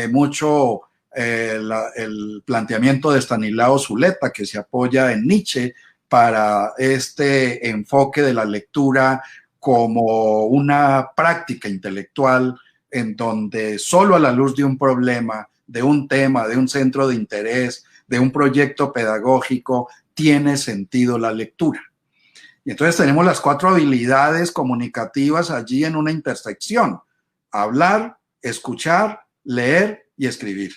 mucho el planteamiento de Stanislao Zuleta, que se apoya en Nietzsche para este enfoque de la lectura como una práctica intelectual en donde solo a la luz de un problema, de un tema, de un centro de interés, de un proyecto pedagógico, tiene sentido la lectura. Y entonces tenemos las 4 habilidades comunicativas allí en una intersección: hablar, escuchar, leer y escribir.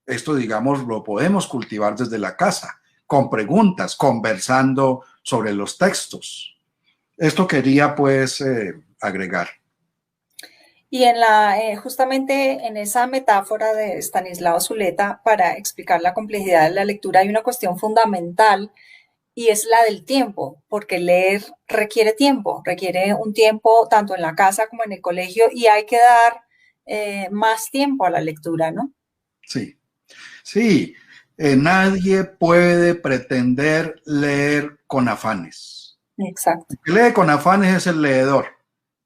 Esto, digamos, lo podemos cultivar desde la casa, con preguntas, conversando sobre los textos. Esto quería, pues, agregar.
Y justamente en esa metáfora de Stanislao Zuleta, para explicar la complejidad de la lectura, hay una cuestión fundamental y es la del tiempo, porque leer requiere un tiempo tanto en la casa como en el colegio y hay que dar más tiempo a la lectura, ¿no?
Sí, sí. Nadie puede pretender leer con afanes.
Exacto.
El que lee con afanes es el leedor,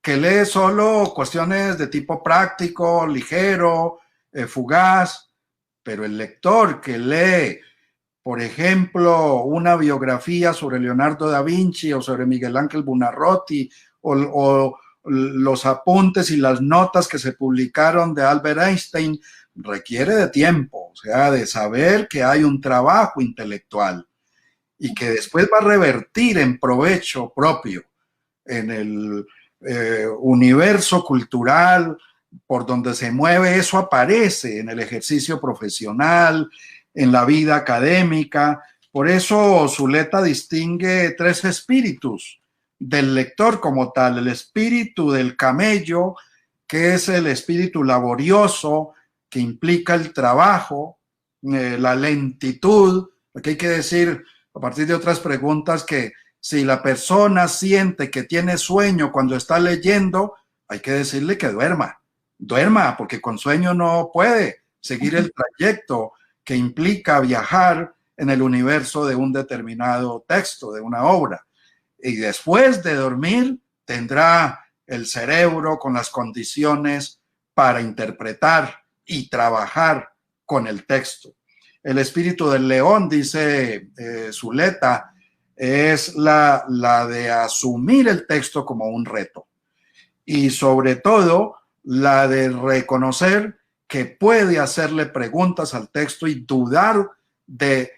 que lee solo cuestiones de tipo práctico, ligero, fugaz, pero el lector que lee, por ejemplo, una biografía sobre Leonardo da Vinci o sobre Miguel Ángel Buonarroti o los apuntes y las notas que se publicaron de Albert Einstein, requiere de tiempo, o sea, de saber que hay un trabajo intelectual y que después va a revertir en provecho propio en el universo cultural por donde se mueve. Eso aparece en el ejercicio profesional, en la vida académica. Por eso Zuleta distingue 3 espíritus del lector como tal: el espíritu del camello, que es el espíritu laborioso, que implica el trabajo, la lentitud. Aquí hay que decir, a partir de otras preguntas, que si la persona siente que tiene sueño cuando está leyendo, hay que decirle que duerma, porque con sueño no puede seguir el trayecto que implica viajar en el universo de un determinado texto, de una obra. Y después de dormir tendrá el cerebro con las condiciones para interpretar y trabajar con el texto. El espíritu del león, dice Zuleta, es la de asumir el texto como un reto y sobre todo la de reconocer que puede hacerle preguntas al texto y dudar de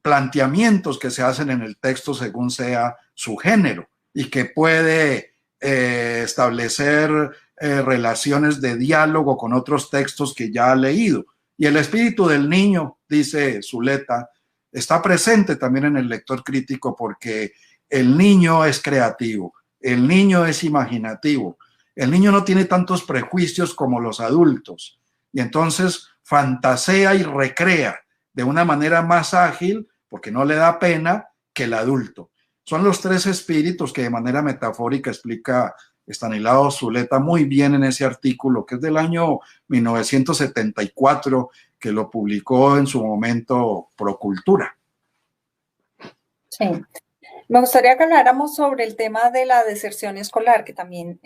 planteamientos que se hacen en el texto según sea su género, y que puede establecer relaciones de diálogo con otros textos que ya ha leído. Y el espíritu del niño, dice Zuleta, está presente también en el lector crítico, porque el niño es creativo, el niño es imaginativo, el niño no tiene tantos prejuicios como los adultos y entonces fantasea y recrea de una manera más ágil, porque no le da pena, que el adulto. Son los 3 espíritus que de manera metafórica explica Stanislao Zuleta muy bien en ese artículo, que es del año 1974, que lo publicó en su momento Procultura.
Sí. Me gustaría que habláramos sobre el tema de la deserción escolar, que también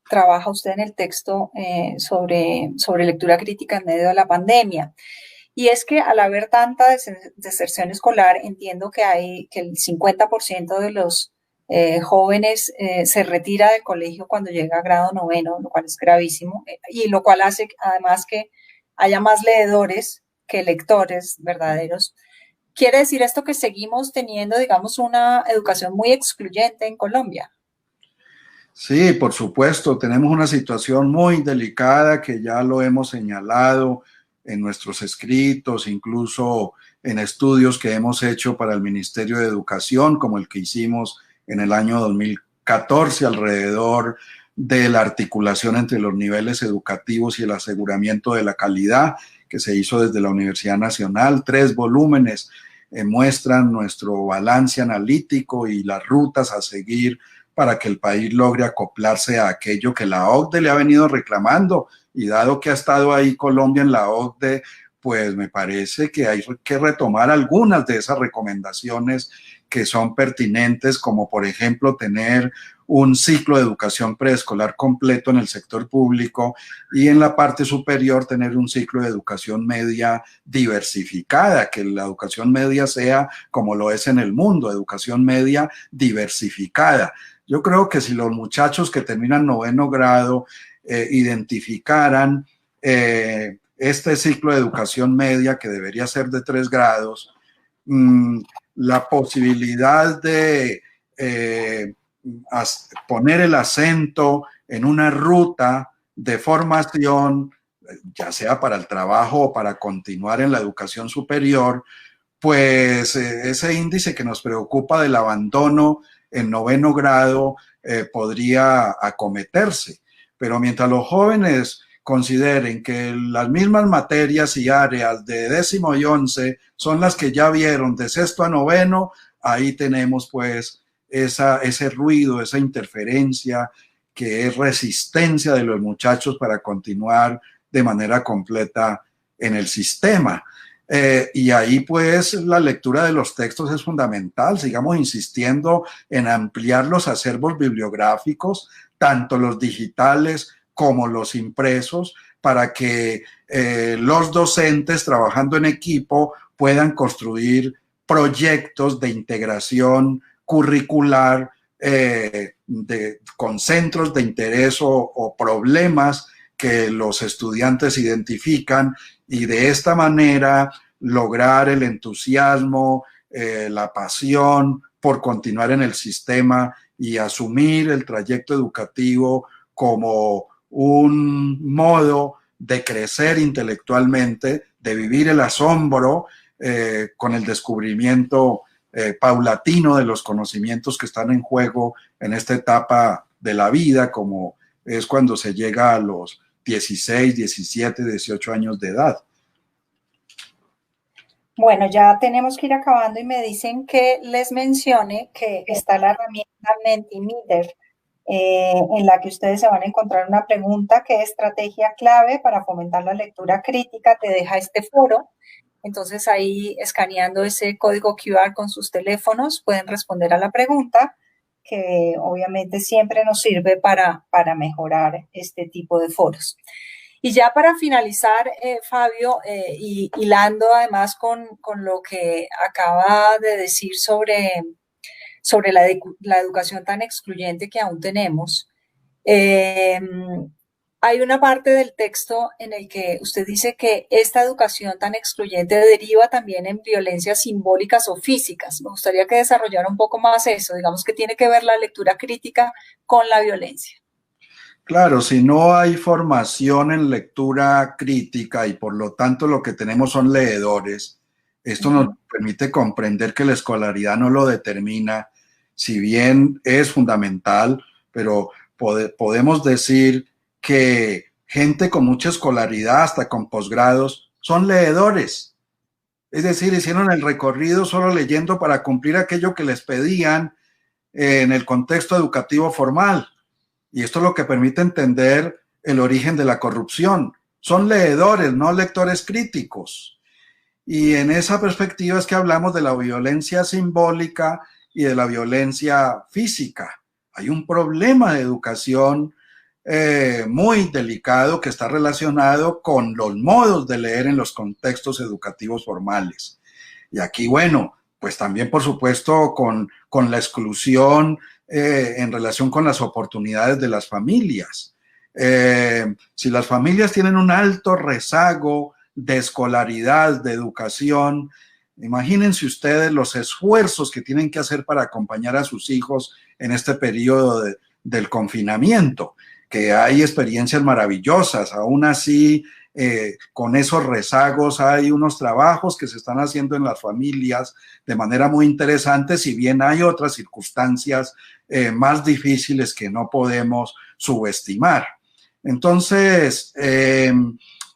trabaja usted en el texto sobre lectura crítica en medio de la pandemia. Y es que al haber tanta deserción escolar, entiendo que el 50% de los jóvenes se retira del colegio cuando llega a grado noveno, lo cual es gravísimo, y lo cual hace además que haya más leedores que lectores verdaderos. ¿Quiere decir esto que seguimos teniendo, digamos, una educación muy excluyente en Colombia?
Sí, por supuesto, tenemos una situación muy delicada que ya lo hemos señalado en nuestros escritos, incluso en estudios que hemos hecho para el Ministerio de Educación, como el que hicimos en el año 2014 alrededor de la articulación entre los niveles educativos y el aseguramiento de la calidad, que se hizo desde la Universidad Nacional. 3 volúmenes muestran nuestro balance analítico y las rutas a seguir para que el país logre acoplarse a aquello que la OCDE le ha venido reclamando. Y dado que ha estado ahí Colombia en la OCDE, pues me parece que hay que retomar algunas de esas recomendaciones que son pertinentes, como por ejemplo tener un ciclo de educación preescolar completo en el sector público y en la parte superior tener un ciclo de educación media diversificada, que la educación media sea como lo es en el mundo, educación media diversificada. Yo creo que si los muchachos que terminan 9º grado identificaran este ciclo de educación media, que debería ser de 3 grados, la posibilidad de poner el acento en una ruta de formación, ya sea para el trabajo o para continuar en la educación superior, pues ese índice que nos preocupa del abandono en 9º grado podría acometerse. Pero mientras los jóvenes consideren que las mismas materias y áreas de 10º y 11 son las que ya vieron de 6º a 9º, ahí tenemos pues ese ruido, esa interferencia que es resistencia de los muchachos para continuar de manera completa en el sistema. Y ahí pues la lectura de los textos es fundamental. Sigamos insistiendo en ampliar los acervos bibliográficos, tanto los digitales como los impresos, para que los docentes trabajando en equipo puedan construir proyectos de integración curricular con centros de interés o problemas que los estudiantes identifican, y de esta manera lograr el entusiasmo, la pasión por continuar en el sistema y asumir el trayecto educativo como un modo de crecer intelectualmente, de vivir el asombro con el descubrimiento paulatino de los conocimientos que están en juego en esta etapa de la vida, como es cuando se llega a los 16, 17, 18 años de edad.
Bueno, ya tenemos que ir acabando y me dicen que les mencione que está la herramienta Mentimeter, en la que ustedes se van a encontrar una pregunta: ¿qué estrategia clave para fomentar la lectura crítica te deja este foro? Entonces ahí, escaneando ese código QR con sus teléfonos, pueden responder a la pregunta, que obviamente siempre nos sirve para mejorar este tipo de foros. Y ya para finalizar, Fabio, y hilando además con lo que acaba de decir sobre la educación tan excluyente que aún tenemos, hay una parte del texto en el que usted dice que esta educación tan excluyente deriva también en violencias simbólicas o físicas. Me gustaría que desarrollara un poco más eso, digamos, que tiene que ver la lectura crítica con la violencia.
Claro, si no hay formación en lectura crítica y por lo tanto lo que tenemos son leedores, esto nos permite comprender que la escolaridad no lo determina, si bien es fundamental, pero podemos decir que gente con mucha escolaridad, hasta con posgrados, son leedores. Es decir, hicieron el recorrido solo leyendo para cumplir aquello que les pedían en el contexto educativo formal. Y esto es lo que permite entender el origen de la corrupción. Son leedores, no lectores críticos. Y en esa perspectiva es que hablamos de la violencia simbólica y de la violencia física. Hay un problema de educación muy delicado que está relacionado con los modos de leer en los contextos educativos formales. Y aquí, bueno, pues también, por supuesto, con la exclusión en relación con las oportunidades de las familias. Si las familias tienen un alto rezago de escolaridad, de educación, imagínense ustedes los esfuerzos que tienen que hacer para acompañar a sus hijos en este periodo del confinamiento, que hay experiencias maravillosas. Aún así, con esos rezagos hay unos trabajos que se están haciendo en las familias de manera muy interesante, si bien hay otras circunstancias más difíciles que no podemos subestimar. Entonces,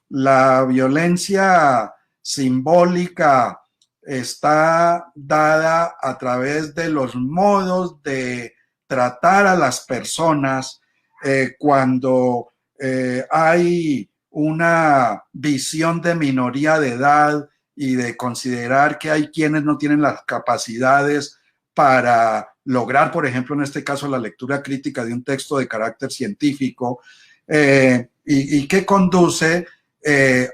la violencia simbólica está dada a través de los modos de tratar a las personas cuando hay una visión de minoría de edad y de considerar que hay quienes no tienen las capacidades para lograr, por ejemplo, en este caso, la lectura crítica de un texto de carácter científico, y que conduce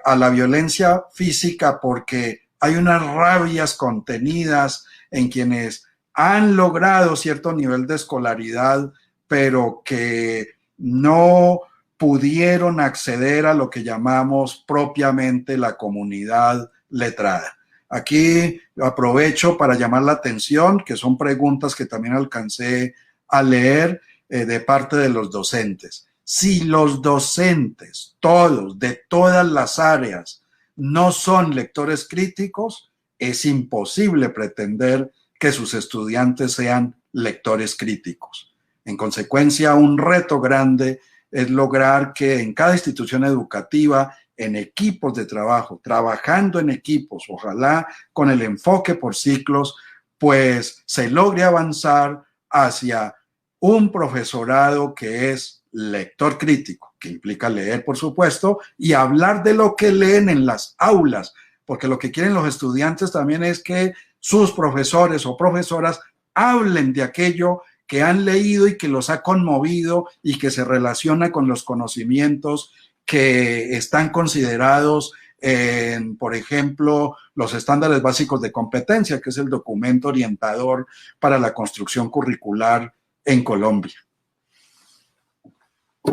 a la violencia física, porque hay unas rabias contenidas en quienes han logrado cierto nivel de escolaridad, pero que no pudieron acceder a lo que llamamos propiamente la comunidad letrada. Aquí aprovecho para llamar la atención, que son preguntas que también alcancé a leer de parte de los docentes. Si los docentes, todos, de todas las áreas, no son lectores críticos, es imposible pretender que sus estudiantes sean lectores críticos. En consecuencia, un reto grande es lograr que en cada institución educativa, en equipos de trabajo, trabajando en equipos, ojalá con el enfoque por ciclos, pues se logre avanzar hacia un profesorado que es lector crítico, que implica leer, por supuesto, y hablar de lo que leen en las aulas, porque lo que quieren los estudiantes también es que sus profesores o profesoras hablen de aquello que han leído y que los ha conmovido y que se relaciona con los conocimientos que están considerados en, por ejemplo, los estándares básicos de competencia, que es el documento orientador para la construcción curricular en Colombia.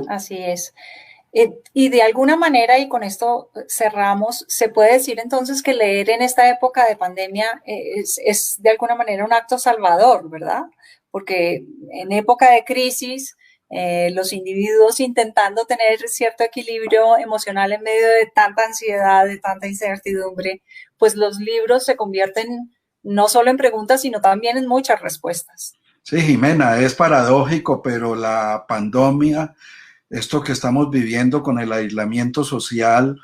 Así es. Y de alguna manera, y con esto cerramos, se puede decir entonces que leer en esta época de pandemia es de alguna manera un acto salvador, ¿verdad? Porque en época de crisis, los individuos intentando tener cierto equilibrio emocional en medio de tanta ansiedad, de tanta incertidumbre, pues los libros se convierten no solo en preguntas, sino también en muchas respuestas.
Sí, Jimena, es paradójico, pero la pandemia, esto que estamos viviendo con el aislamiento social,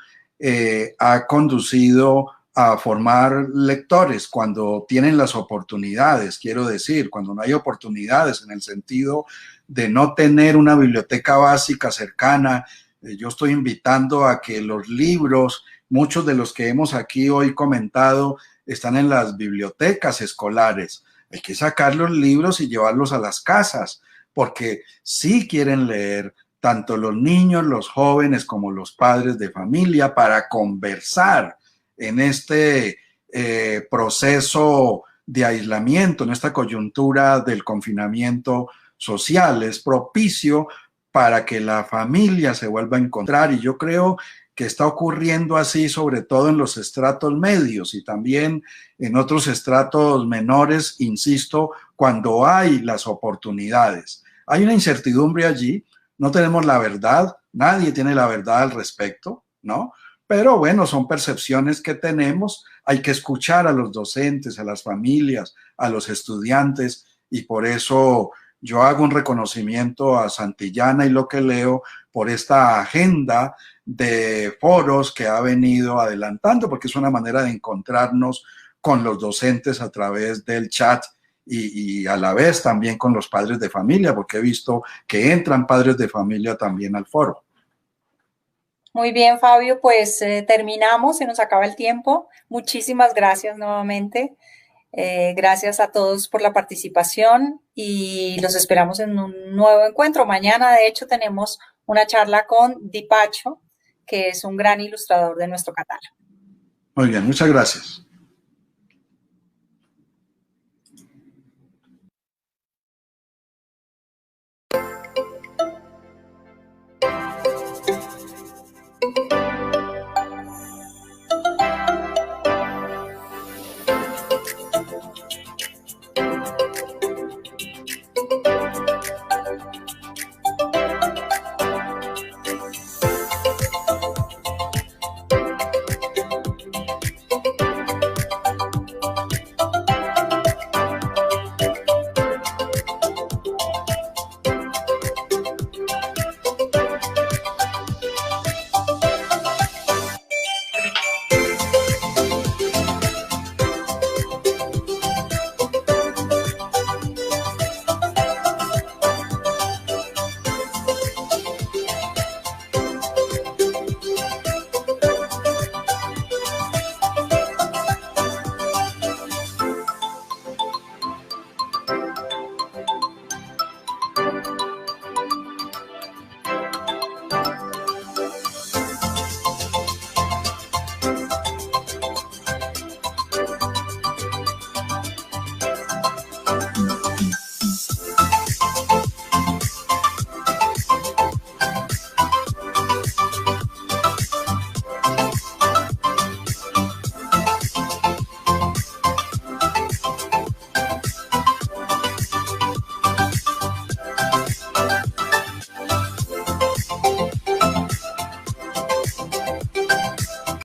ha conducido a formar lectores cuando tienen las oportunidades, quiero decir, cuando no hay oportunidades en el sentido de no tener una biblioteca básica cercana. Yo estoy invitando a que los libros, muchos de los que hemos aquí hoy comentado, están en las bibliotecas escolares. Hay que sacar los libros y llevarlos a las casas, porque sí quieren leer, tanto los niños, los jóvenes como los padres de familia, para conversar en este proceso de aislamiento, en esta coyuntura del confinamiento social. Es propicio para que la familia se vuelva a encontrar, y yo creo que está ocurriendo así, sobre todo en los estratos medios y también en otros estratos menores, insisto, cuando hay las oportunidades. Hay una incertidumbre allí, no tenemos la verdad, nadie tiene la verdad al respecto, ¿no? Pero bueno, son percepciones que tenemos, hay que escuchar a los docentes, a las familias, a los estudiantes, y por eso yo hago un reconocimiento a Santillana y Lo que Leo por esta agenda de foros que ha venido adelantando, porque es una manera de encontrarnos con los docentes a través del chat y a la vez también con los padres de familia, porque he visto que entran padres de familia también al foro.
Muy bien, Fabio, pues terminamos, se nos acaba el tiempo. Muchísimas gracias nuevamente. Gracias a todos por la participación y los esperamos en un nuevo encuentro. Mañana, de hecho, tenemos una charla con Dipacho, que es un gran ilustrador de nuestro catálogo.
Muy bien, muchas gracias.